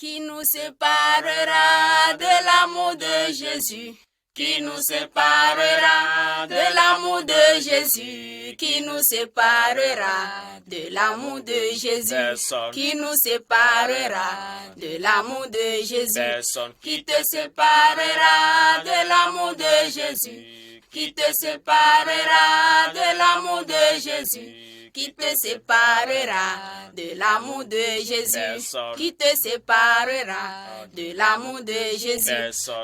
Qui nous séparera de l'amour de Jésus? Qui nous séparera de l'amour de Jésus? Qui nous séparera de l'amour de Jésus? Qui nous séparera de l'amour de Jésus? Qui te séparera de l'amour de Jésus? Qui te séparera de l'amour de Jésus? Qui te séparera de l'amour de Jésus? Qui te séparera de l'amour de Jésus?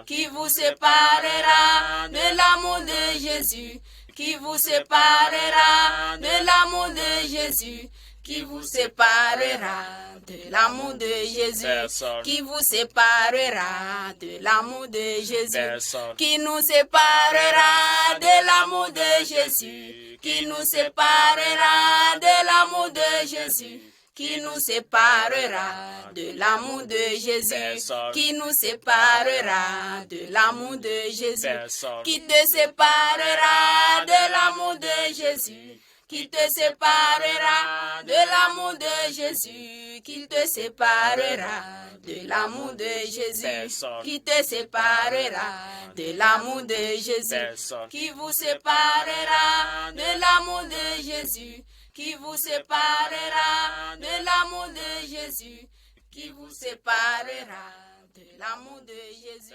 Qui vous séparera de l'amour de Jésus? Qui vous séparera de l'amour de Jésus? Qui vous séparera de l'amour de Jésus? Qui vous séparera de l'amour de Jésus? Qui nous séparera de l'amour de Jésus? Qui nous séparera de l'amour de Jésus? Qui nous séparera de l'amour de Jésus? Qui nous séparera de l'amour de Jésus? Qui te séparera de l'amour de Jésus? Qui te séparera de l'amour de Jésus? Qui te séparera de l'amour de Jésus? Qui te séparera de l'amour de Jésus? Qui vous séparera de l'amour de Jésus? Qui vous séparera de l'amour de Jésus? Qui vous séparera de l'amour de Jésus?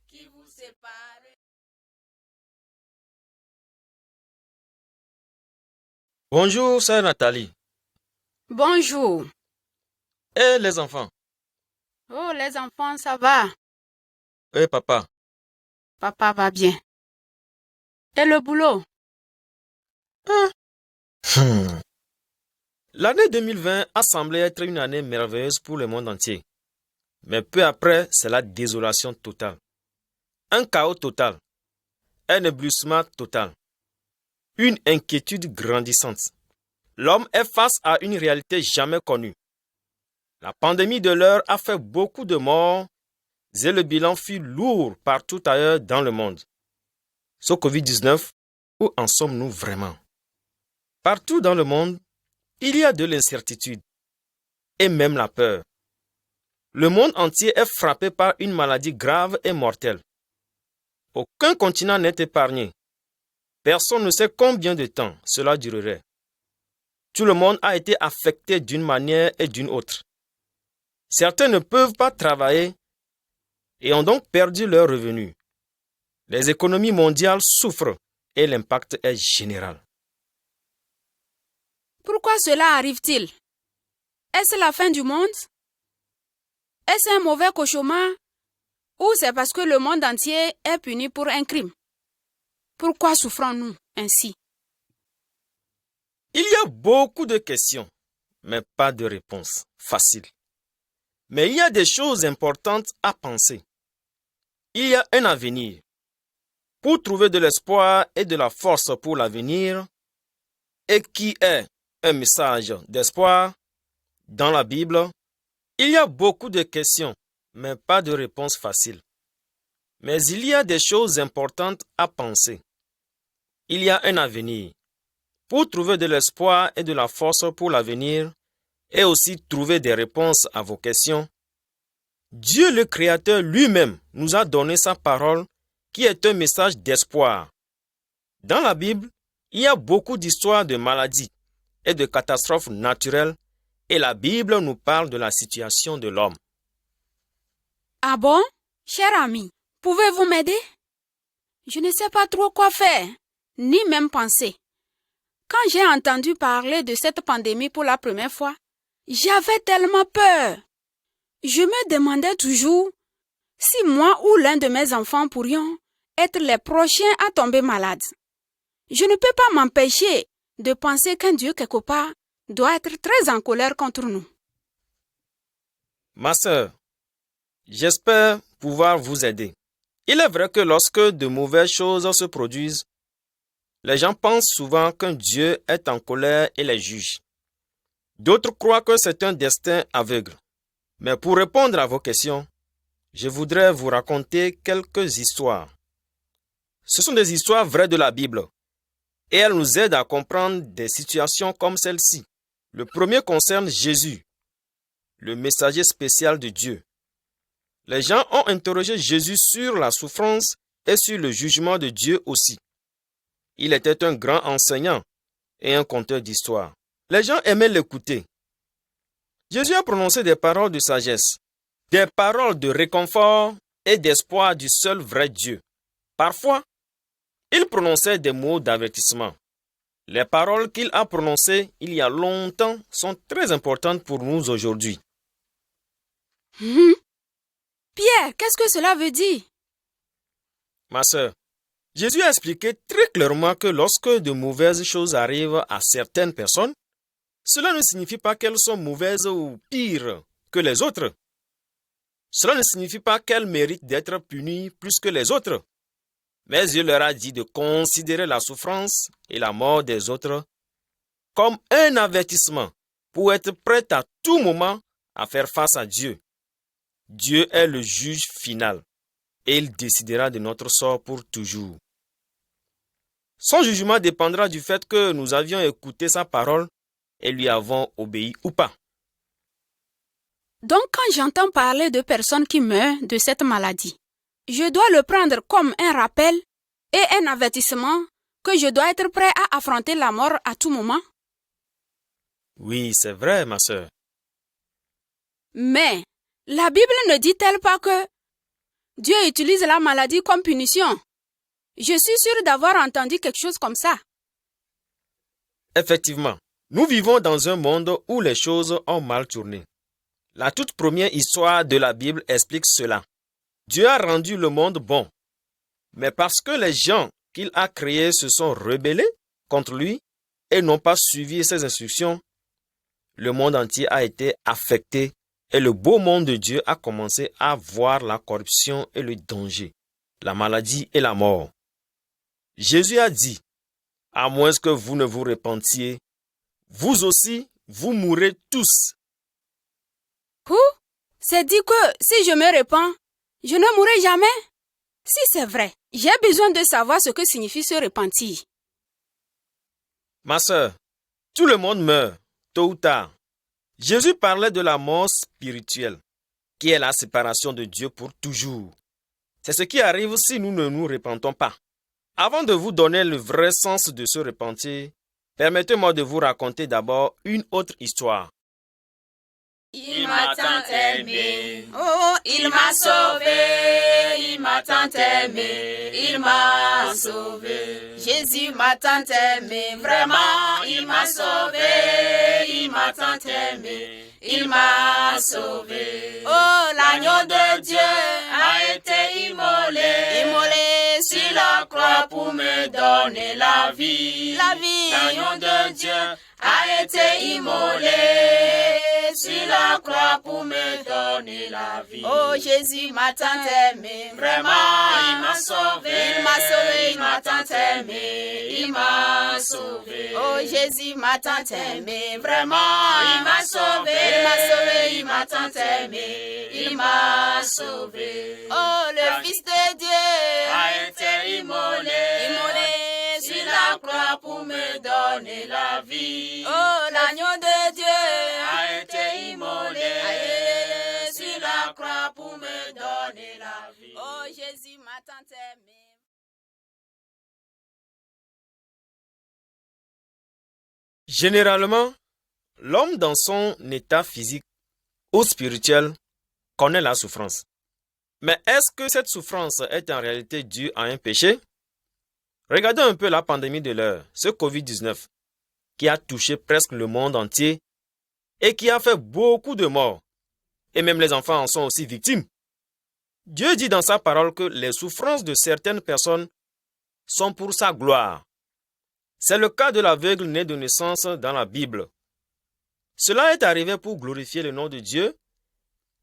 Qui vous séparera? Bonjour, sœur Nathalie. Bonjour. Et les enfants? Oh, les enfants, ça va? Et papa? Papa va bien. Et le boulot? L'année 2020 a semblé être une année merveilleuse pour le monde entier. Mais peu après, c'est la désolation totale. Un chaos total. Un éblouissement total. Une inquiétude grandissante. L'homme est face à une réalité jamais connue. La pandémie de l'heure a fait beaucoup de morts et le bilan fut lourd partout ailleurs dans le monde. Ce Covid-19, où en sommes-nous vraiment? Partout dans le monde, il y a de l'incertitude et même la peur. Le monde entier est frappé par une maladie grave et mortelle. Aucun continent n'est épargné. Personne ne sait combien de temps cela durerait. Tout le monde a été affecté d'une manière et d'une autre. Certains ne peuvent pas travailler et ont donc perdu leurs revenus. Les économies mondiales souffrent et l'impact est général. Pourquoi cela arrive-t-il? Est-ce la fin du monde? Est-ce un mauvais cauchemar? Ou c'est parce que le monde entier est puni pour un crime? Pourquoi souffrons-nous ainsi? Il y a beaucoup de questions, mais pas de réponses faciles. Mais il y a des choses importantes à penser. Il y a un avenir. Pour trouver de l'espoir et de la force pour l'avenir, et qui est un message d'espoir, dans la Bible, il y a beaucoup de questions, mais pas de réponses faciles. Mais il y a des choses importantes à penser. Il y a un avenir. Pour trouver de l'espoir et de la force pour l'avenir, et aussi trouver des réponses à vos questions, Dieu le Créateur lui-même nous a donné sa parole qui est un message d'espoir. Dans la Bible, il y a beaucoup d'histoires de maladies et de catastrophes naturelles et la Bible nous parle de la situation de l'homme. Ah bon? Cher ami, pouvez-vous m'aider? Je ne sais pas trop quoi faire, ni même penser. Quand j'ai entendu parler de cette pandémie pour la première fois, j'avais tellement peur. Je me demandais toujours si moi ou l'un de mes enfants pourrions être les prochains à tomber malades. Je ne peux pas m'empêcher de penser qu'un Dieu quelque part doit être très en colère contre nous. Ma sœur, j'espère pouvoir vous aider. Il est vrai que lorsque de mauvaises choses se produisent, les gens pensent souvent qu'un Dieu est en colère et les juge. D'autres croient que c'est un destin aveugle. Mais pour répondre à vos questions, je voudrais vous raconter quelques histoires. Ce sont des histoires vraies de la Bible et elles nous aident à comprendre des situations comme celle-ci. Le premier concerne Jésus, le messager spécial de Dieu, Les gens ont interrogé Jésus sur la souffrance et sur le jugement de Dieu aussi. Il était un grand enseignant et un conteur d'histoire. Les gens aimaient l'écouter. Jésus a prononcé des paroles de sagesse, des paroles de réconfort et d'espoir du seul vrai Dieu. Parfois, il prononçait des mots d'avertissement. Les paroles qu'il a prononcées il y a longtemps sont très importantes pour nous aujourd'hui. Pierre, qu'est-ce que cela veut dire? Ma sœur, Jésus a expliqué très clairement que lorsque de mauvaises choses arrivent à certaines personnes, cela ne signifie pas qu'elles sont mauvaises ou pires que les autres. Cela ne signifie pas qu'elles méritent d'être punies plus que les autres. Mais il leur a dit de considérer la souffrance et la mort des autres comme un avertissement pour être prêt à tout moment à faire face à Dieu. Dieu est le juge final et il décidera de notre sort pour toujours. Son jugement dépendra du fait que nous avions écouté sa parole et lui avons obéi ou pas. Donc, quand j'entends parler de personnes qui meurent de cette maladie, je dois le prendre comme un rappel et un avertissement que je dois être prêt à affronter la mort à tout moment? Oui, c'est vrai, ma sœur. Mais la Bible ne dit-elle pas que Dieu utilise la maladie comme punition? Je suis sûre d'avoir entendu quelque chose comme ça. Effectivement, nous vivons dans un monde où les choses ont mal tourné. La toute première histoire de la Bible explique cela. Dieu a rendu le monde bon, mais parce que les gens qu'il a créés se sont rebellés contre lui et n'ont pas suivi ses instructions, le monde entier a été affecté et le beau monde de Dieu a commencé à voir la corruption et le danger, la maladie et la mort. Jésus a dit, à moins que vous ne vous repentiez, vous aussi, vous mourrez tous. C'est dit que si je me répands, je ne mourrai jamais? Si c'est vrai, j'ai besoin de savoir ce que signifie se repentir. Ma sœur, tout le monde meurt, tôt ou tard. Jésus parlait de la mort spirituelle, qui est la séparation de Dieu pour toujours. C'est ce qui arrive si nous ne nous repentons pas. Avant de vous donner le vrai sens de se repentir, permettez-moi de vous raconter d'abord une autre histoire. Il m'a tant aimé, oh, il m'a sauvé, il m'a tant aimé, il m'a sauvé. Jésus m'a tant aimé, vraiment, il m'a sauvé, il m'a tant aimé, il m'a sauvé. Oh, l'agneau de Dieu a été immolé sur la croix pour me donner la vie. L'agneau de Dieu a été immolé sur la croix pour me donner la vie. Oh, Jésus m'a tant aimé, vraiment, il m'a sauvé, il m'a tant aimé, il m'a sauvé. Oh, Jésus m'a tant aimé, vraiment, il m'a sauvé, il m'a tant aimé, il m'a sauvé. Oh, le Fils de Dieu a été immolé sur la croix pour me donner la vie. Oh, l'agneau de Dieu a été immolé sur la croix pour me donner la vie. Oh, Jésus m'a tant aimé. Généralement, l'homme dans son état physique ou spirituel connaît la souffrance. Mais est-ce que cette souffrance est en réalité due à un péché? Regardons un peu la pandémie de l'heure, ce Covid-19, qui a touché presque le monde entier et qui a fait beaucoup de morts. Et même les enfants en sont aussi victimes. Dieu dit dans sa parole que les souffrances de certaines personnes sont pour sa gloire. C'est le cas de l'aveugle né de naissance dans la Bible. Cela est arrivé pour glorifier le nom de Dieu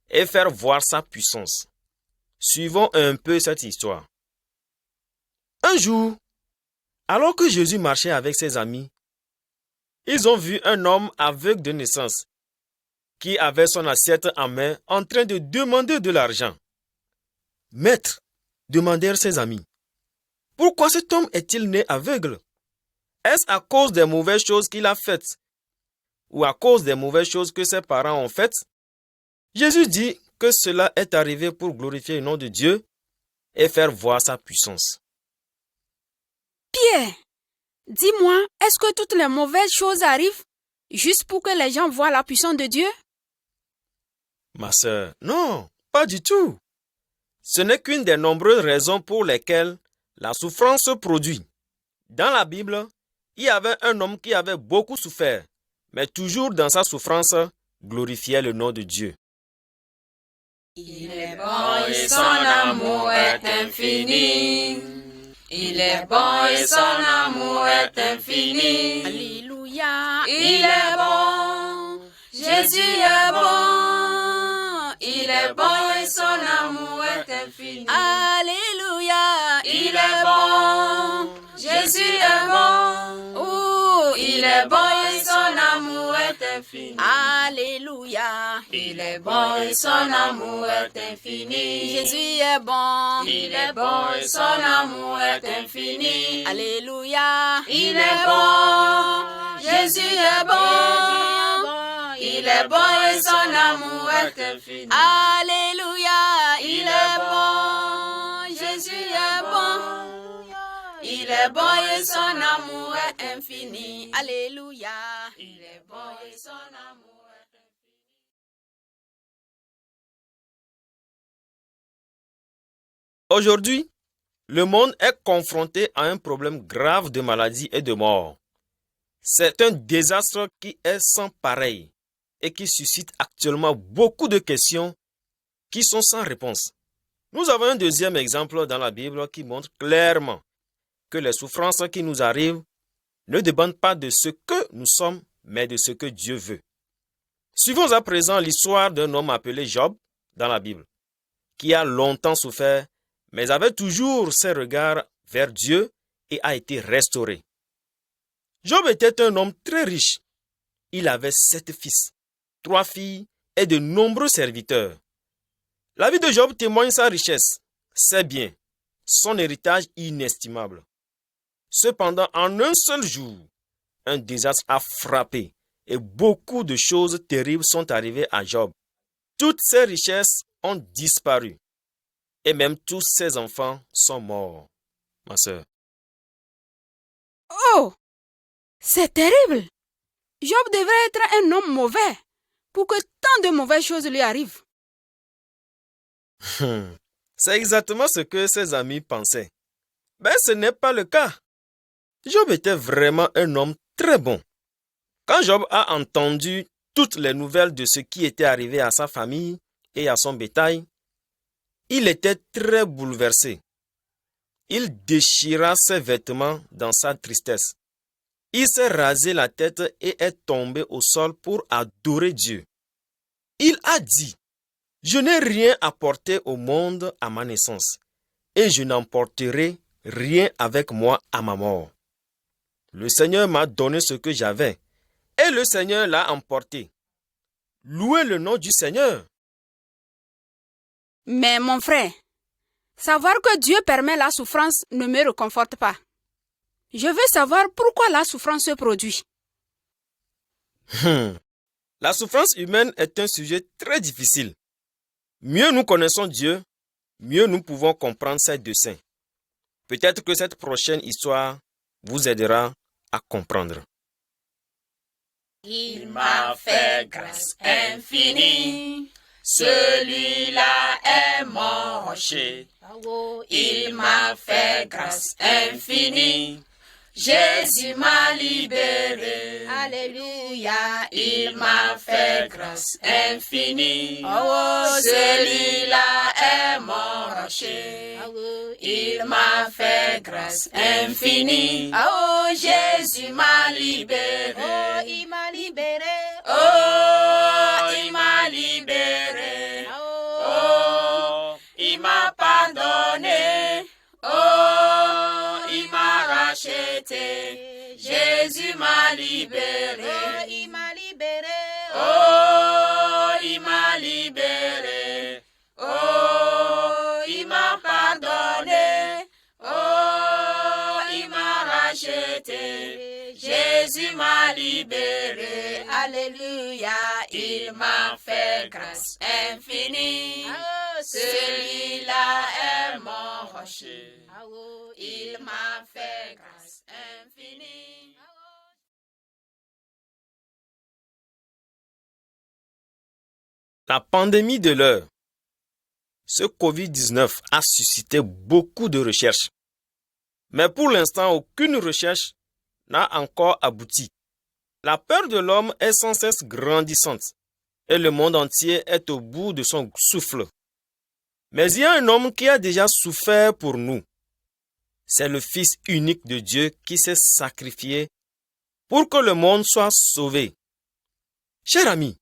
et faire voir sa puissance. Suivons un peu cette histoire. Un jour, alors que Jésus marchait avec ses amis, ils ont vu un homme aveugle de naissance qui avait son assiette en main en train de demander de l'argent. Maître, demandèrent ses amis, pourquoi cet homme est-il né aveugle? Est-ce à cause des mauvaises choses qu'il a faites ou à cause des mauvaises choses que ses parents ont faites? Jésus dit que cela est arrivé pour glorifier le nom de Dieu et faire voir sa puissance. Pierre, dis-moi, est-ce que toutes les mauvaises choses arrivent juste pour que les gens voient la puissance de Dieu? Ma sœur, non, pas du tout. Ce n'est qu'une des nombreuses raisons pour lesquelles la souffrance se produit. Dans la Bible, il y avait un homme qui avait beaucoup souffert, mais toujours dans sa souffrance, glorifiait le nom de Dieu. Il est bon et son amour est infini. Il est bon et son amour est infini. Alléluia. Il est bon. Jésus est bon. Il est bon et son amour est infini. Alléluia. Il est bon. Jésus est bon. Oh, il est bon et son amour est infini. Alléluia. Il est bon et son amour est infini. Jésus est bon. Il est bon et son amour est infini. Alléluia. Il est bon. Jésus est bon. Il est bon et son amour est infini. Alléluia. Il est bon. Jésus est bon. Il est bon et son amour est infini. Alléluia. Il est bon et son amour est infini. Aujourd'hui, le monde est confronté à un problème grave de maladie et de mort. C'est un désastre qui est sans pareil et qui suscite actuellement beaucoup de questions qui sont sans réponse. Nous avons un deuxième exemple dans la Bible qui montre clairement que les souffrances qui nous arrivent ne dépendent pas de ce que nous sommes, mais de ce que Dieu veut. Suivons à présent l'histoire d'un homme appelé Job dans la Bible, qui a longtemps souffert, mais avait toujours ses regards vers Dieu et a été restauré. Job était un homme très riche. Il avait 7 fils, 3 filles et de nombreux serviteurs. La vie de Job témoigne sa richesse, ses biens, son héritage inestimable. Cependant, en un seul jour, un désastre a frappé et beaucoup de choses terribles sont arrivées à Job. Toutes ses richesses ont disparu et même tous ses enfants sont morts. Ma sœur. Oh, c'est terrible. Job devrait être un homme mauvais pour que tant de mauvaises choses lui arrivent. C'est exactement ce que ses amis pensaient. Mais ce n'est pas le cas. Job était vraiment un homme très bon. Quand Job a entendu toutes les nouvelles de ce qui était arrivé à sa famille et à son bétail, il était très bouleversé. Il déchira ses vêtements dans sa tristesse. Il s'est rasé la tête et est tombé au sol pour adorer Dieu. Il a dit: « Je n'ai rien apporté au monde à ma naissance, et je n'emporterai rien avec moi à ma mort. Le Seigneur m'a donné ce que j'avais, et le Seigneur l'a emporté. Louez le nom du Seigneur. » Mais mon frère, savoir que Dieu permet la souffrance ne me réconforte pas. Je veux savoir pourquoi la souffrance se produit. La souffrance humaine est un sujet très difficile. Mieux nous connaissons Dieu, mieux nous pouvons comprendre ses desseins. Peut-être que cette prochaine histoire vous aidera à comprendre. Il m'a fait grâce infinie, celui-là est mon rocher. Il m'a fait grâce infinie, Jésus m'a libéré. Alléluia. Il m'a fait grâce infinie, celui-là est mon rocher. Il m'a fait grâce infinie, Jésus m'a libéré. Il m'a libéré. Il m'a libéré. Il m'a pardonné. Il m'a racheté. Jésus m'a libéré. Il m'a libéré. Il m'a libéré. Il m'a pardonné. Il m'a racheté. Jésus Jésus m'a libéré. Alléluia, il m'a fait grâce infinie. Celui-là est mon rocher. Il m'a fait grâce infinie. La pandémie de l'heure, ce Covid-19 a suscité beaucoup de recherches. Mais pour l'instant, aucune recherche n'a encore abouti. La peur de l'homme est sans cesse grandissante et le monde entier est au bout de son souffle. Mais il y a un homme qui a déjà souffert pour nous. C'est le Fils unique de Dieu qui s'est sacrifié pour que le monde soit sauvé. Cher ami,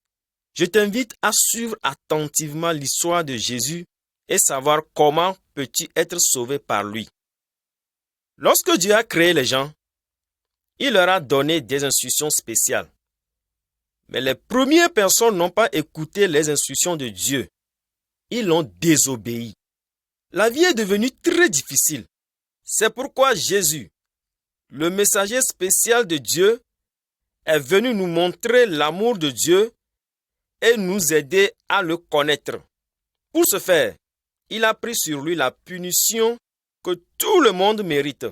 je t'invite à suivre attentivement l'histoire de Jésus et savoir comment peux-tu être sauvé par lui. Lorsque Dieu a créé les gens, il leur a donné des instructions spéciales. Mais les premières personnes n'ont pas écouté les instructions de Dieu. Ils l'ont désobéi. La vie est devenue très difficile. C'est pourquoi Jésus, le messager spécial de Dieu, est venu nous montrer l'amour de Dieu et nous aider à le connaître. Pour ce faire, il a pris sur lui la punition que tout le monde mérite.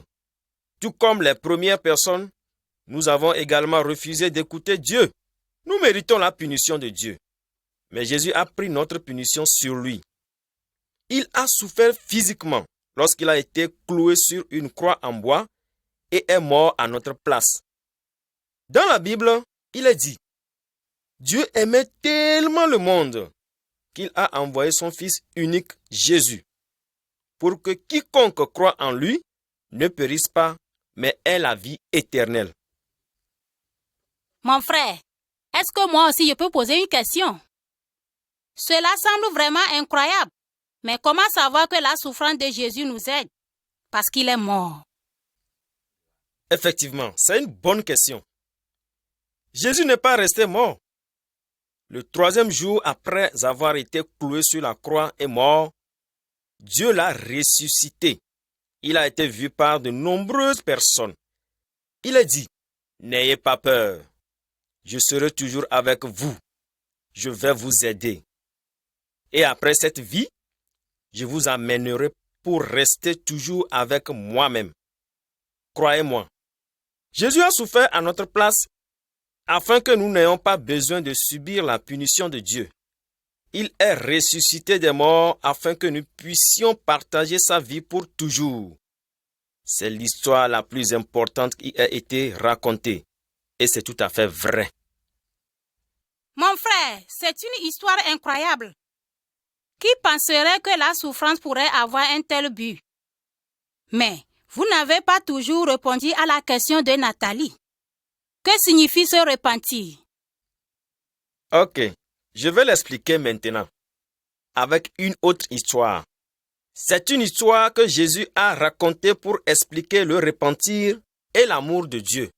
Tout comme les premières personnes, nous avons également refusé d'écouter Dieu. Nous méritons la punition de Dieu. Mais Jésus a pris notre punition sur lui. Il a souffert physiquement lorsqu'il a été cloué sur une croix en bois et est mort à notre place. Dans la Bible, il est dit: Dieu aimait tellement le monde qu'il a envoyé son Fils unique Jésus pour que quiconque croit en lui ne périsse pas, mais ait la vie éternelle. Mon frère, est-ce que moi aussi je peux poser une question? Cela semble vraiment incroyable, mais comment savoir que la souffrance de Jésus nous aide? Parce qu'il est mort. Effectivement, c'est une bonne question. Jésus n'est pas resté mort. Le troisième jour après avoir été cloué sur la croix et mort, Dieu l'a ressuscité. Il a été vu par de nombreuses personnes. Il a dit: N'ayez pas peur. Je serai toujours avec vous. Je vais vous aider. Et après cette vie, je vous amènerai pour rester toujours avec moi-même. Croyez-moi, Jésus a souffert à notre place afin que nous n'ayons pas besoin de subir la punition de Dieu. Il est ressuscité des morts afin que nous puissions partager sa vie pour toujours. C'est l'histoire la plus importante qui a été racontée. Et c'est tout à fait vrai. Mon frère, c'est une histoire incroyable. Qui penserait que la souffrance pourrait avoir un tel but? Mais vous n'avez pas toujours répondu à la question de Nathalie. Que signifie se repentir? Ok, je vais l'expliquer maintenant avec une autre histoire. C'est une histoire que Jésus a racontée pour expliquer le repentir et l'amour de Dieu.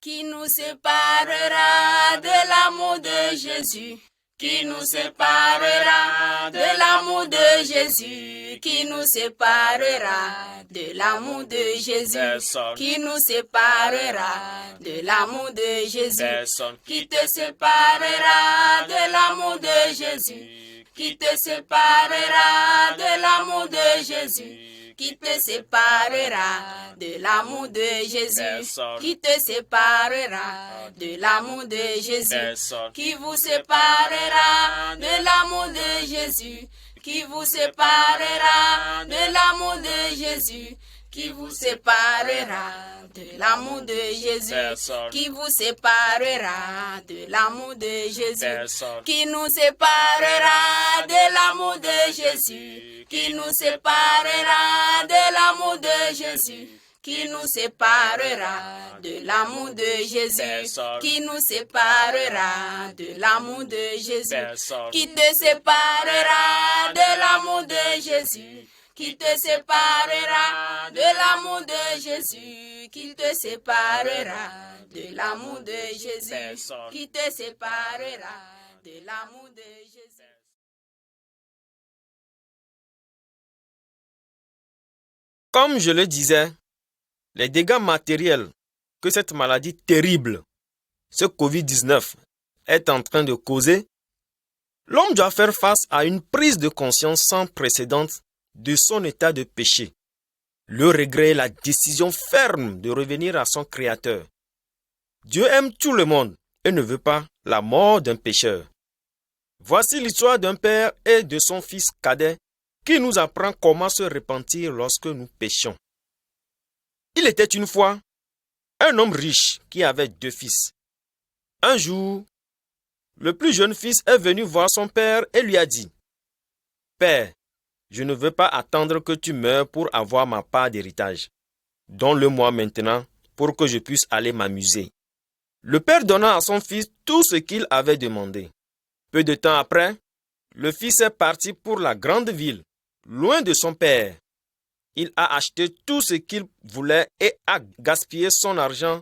Qui nous séparera de l'amour de Jésus? Qui nous séparera de l'amour de Jésus? Qui nous séparera de l'amour de Jésus? Personne. Qui nous séparera de l'amour de Jésus? Personne. Qui te séparera de l'amour de Jésus? Qui te séparera de l'amour de Jésus? Qui te séparera de l'amour de Jésus? Personne. Qui te séparera de l'amour de Jésus? Personne. Qui vous séparera de l'amour de Jésus? Qui vous séparera de l'amour de Jésus? Qui vous séparera de l'amour de Jésus? Personne. Qui vous séparera de l'amour de Jésus? Personne. Qui nous séparera de l'amour de Jésus? Qui nous séparera de l'amour de Jésus? Qui nous séparera de l'amour de Jésus? Personne. Qui nous séparera de l'amour de Jésus? Personne. Qui te séparera de l'amour de Jésus? Qui te séparera de l'amour de Jésus? Qui te séparera de l'amour de Jésus? Personne. Qui te séparera de l'amour de Jésus? Comme je le disais, les dégâts matériels que cette maladie terrible, ce Covid-19, est en train de causer, l'homme doit faire face à une prise de conscience sans précédent de son état de péché. Le regret et la décision ferme de revenir à son Créateur. Dieu aime tout le monde et ne veut pas la mort d'un pécheur. Voici l'histoire d'un père et de son fils cadet qui nous apprend comment se repentir lorsque nous péchons. Il était une fois un homme riche qui avait 2 fils. Un jour, le plus jeune fils est venu voir son père et lui a dit : « Père, je ne veux pas attendre que tu meures pour avoir ma part d'héritage. Donne-le-moi maintenant pour que je puisse aller m'amuser. » Le père donna à son fils tout ce qu'il avait demandé. Peu de temps après, le fils est parti pour la grande ville, loin de son père. Il a acheté tout ce qu'il voulait et a gaspillé son argent.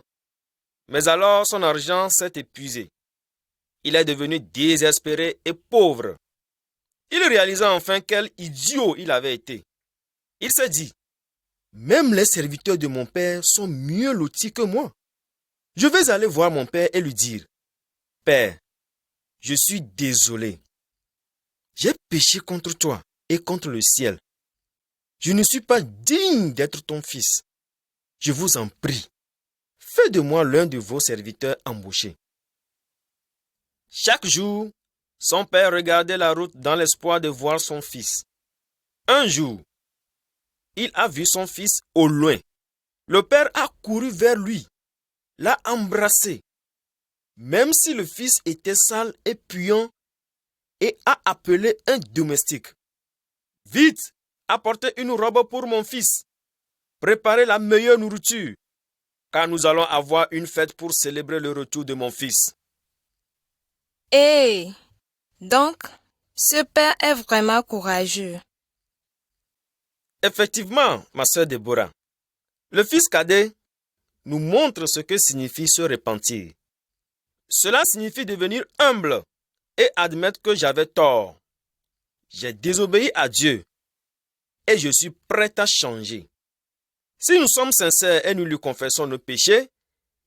Mais alors son argent s'est épuisé. Il est devenu désespéré et pauvre. Il réalisa enfin quel idiot il avait été. Il s'est dit : « Même les serviteurs de mon père sont mieux lotis que moi. Je vais aller voir mon père et lui dire : Père, je suis désolé. J'ai péché contre toi et contre le ciel. Je ne suis pas digne d'être ton fils. Je vous en prie, faites de moi l'un de vos serviteurs embauchés. » Chaque jour, son père regardait la route dans l'espoir de voir son fils. Un jour, il a vu son fils au loin. Le père a couru vers lui, l'a embrassé, même si le fils était sale et puant, et a appelé un domestique. « Vite, apportez une robe pour mon fils. Préparez la meilleure nourriture, car nous allons avoir une fête pour célébrer le retour de mon fils. » Et donc, ce père est vraiment courageux. Effectivement, ma sœur Déborah, le fils cadet nous montre ce que signifie se repentir. Cela signifie devenir humble et admettre que j'avais tort. J'ai désobéi à Dieu et je suis prêt à changer. Si nous sommes sincères et nous lui confessons nos péchés,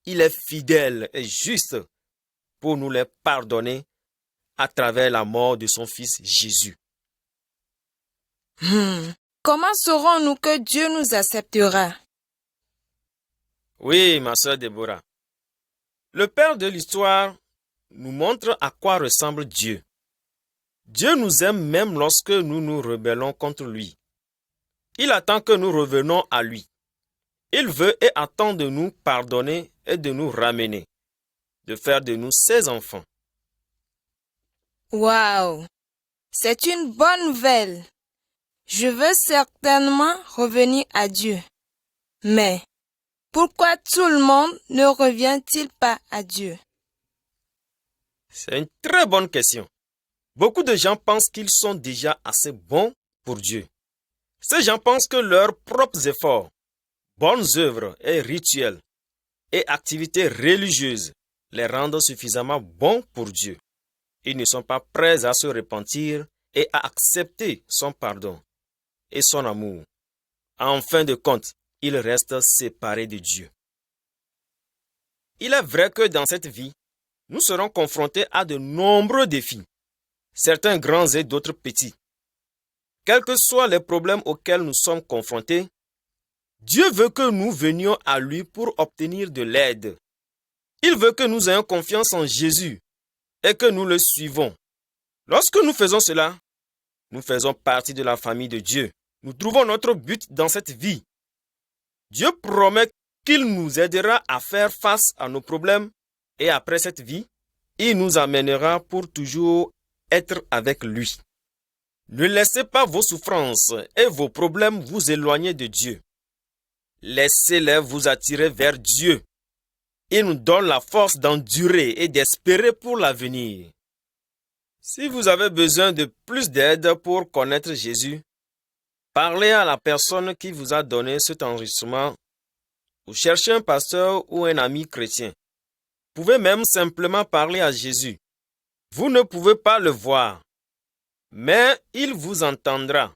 il est fidèle et juste pour nous les pardonner à travers la mort de son fils Jésus. Comment saurons-nous que Dieu nous acceptera? Oui, ma sœur Déborah. Le père de l'histoire nous montre à quoi ressemble Dieu. Dieu nous aime même lorsque nous nous rebellons contre lui. Il attend que nous revenions à lui. Il veut et attend de nous pardonner et de nous ramener, de faire de nous ses enfants. Waouh! C'est une bonne nouvelle. Je veux certainement revenir à Dieu. Mais pourquoi tout le monde ne revient-il pas à Dieu? C'est une très bonne question. Beaucoup de gens pensent qu'ils sont déjà assez bons pour Dieu. Ces gens pensent que leurs propres efforts, bonnes œuvres et rituels et activités religieuses les rendent suffisamment bons pour Dieu. Ils ne sont pas prêts à se repentir et à accepter son pardon et son amour. En fin de compte, ils restent séparés de Dieu. Il est vrai que dans cette vie, nous serons confrontés à de nombreux défis, certains grands et d'autres petits. Quels que soient les problèmes auxquels nous sommes confrontés, Dieu veut que nous venions à lui pour obtenir de l'aide. Il veut que nous ayons confiance en Jésus et que nous le suivons. Lorsque nous faisons cela, nous faisons partie de la famille de Dieu. Nous trouvons notre but dans cette vie. Dieu promet qu'il nous aidera à faire face à nos problèmes et après cette vie, il nous amènera pour toujours être avec lui. Ne laissez pas vos souffrances et vos problèmes vous éloigner de Dieu. Laissez-les vous attirer vers Dieu. Il nous donne la force d'endurer et d'espérer pour l'avenir. Si vous avez besoin de plus d'aide pour connaître Jésus, parlez à la personne qui vous a donné cet enregistrement ou cherchez un pasteur ou un ami chrétien. Vous pouvez même simplement parler à Jésus. Vous ne pouvez pas le voir, mais il vous entendra.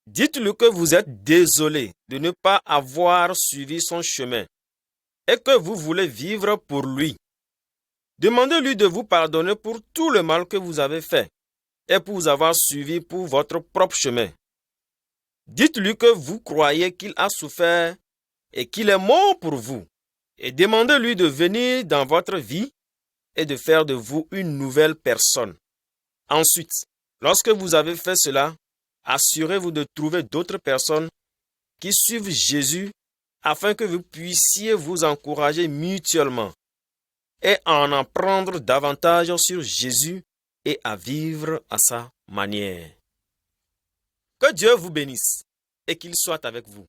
Dites-lui que vous êtes désolé de ne pas avoir suivi son chemin et que vous voulez vivre pour lui. Demandez-lui de vous pardonner pour tout le mal que vous avez fait et pour vous avoir suivi pour votre propre chemin. Dites-lui que vous croyez qu'il a souffert et qu'il est mort pour vous. Et demandez-lui de venir dans votre vie et de faire de vous une nouvelle personne. Ensuite, lorsque vous avez fait cela, assurez-vous de trouver d'autres personnes qui suivent Jésus afin que vous puissiez vous encourager mutuellement et en apprendre davantage sur Jésus et à vivre à sa manière. Que Dieu vous bénisse et qu'il soit avec vous.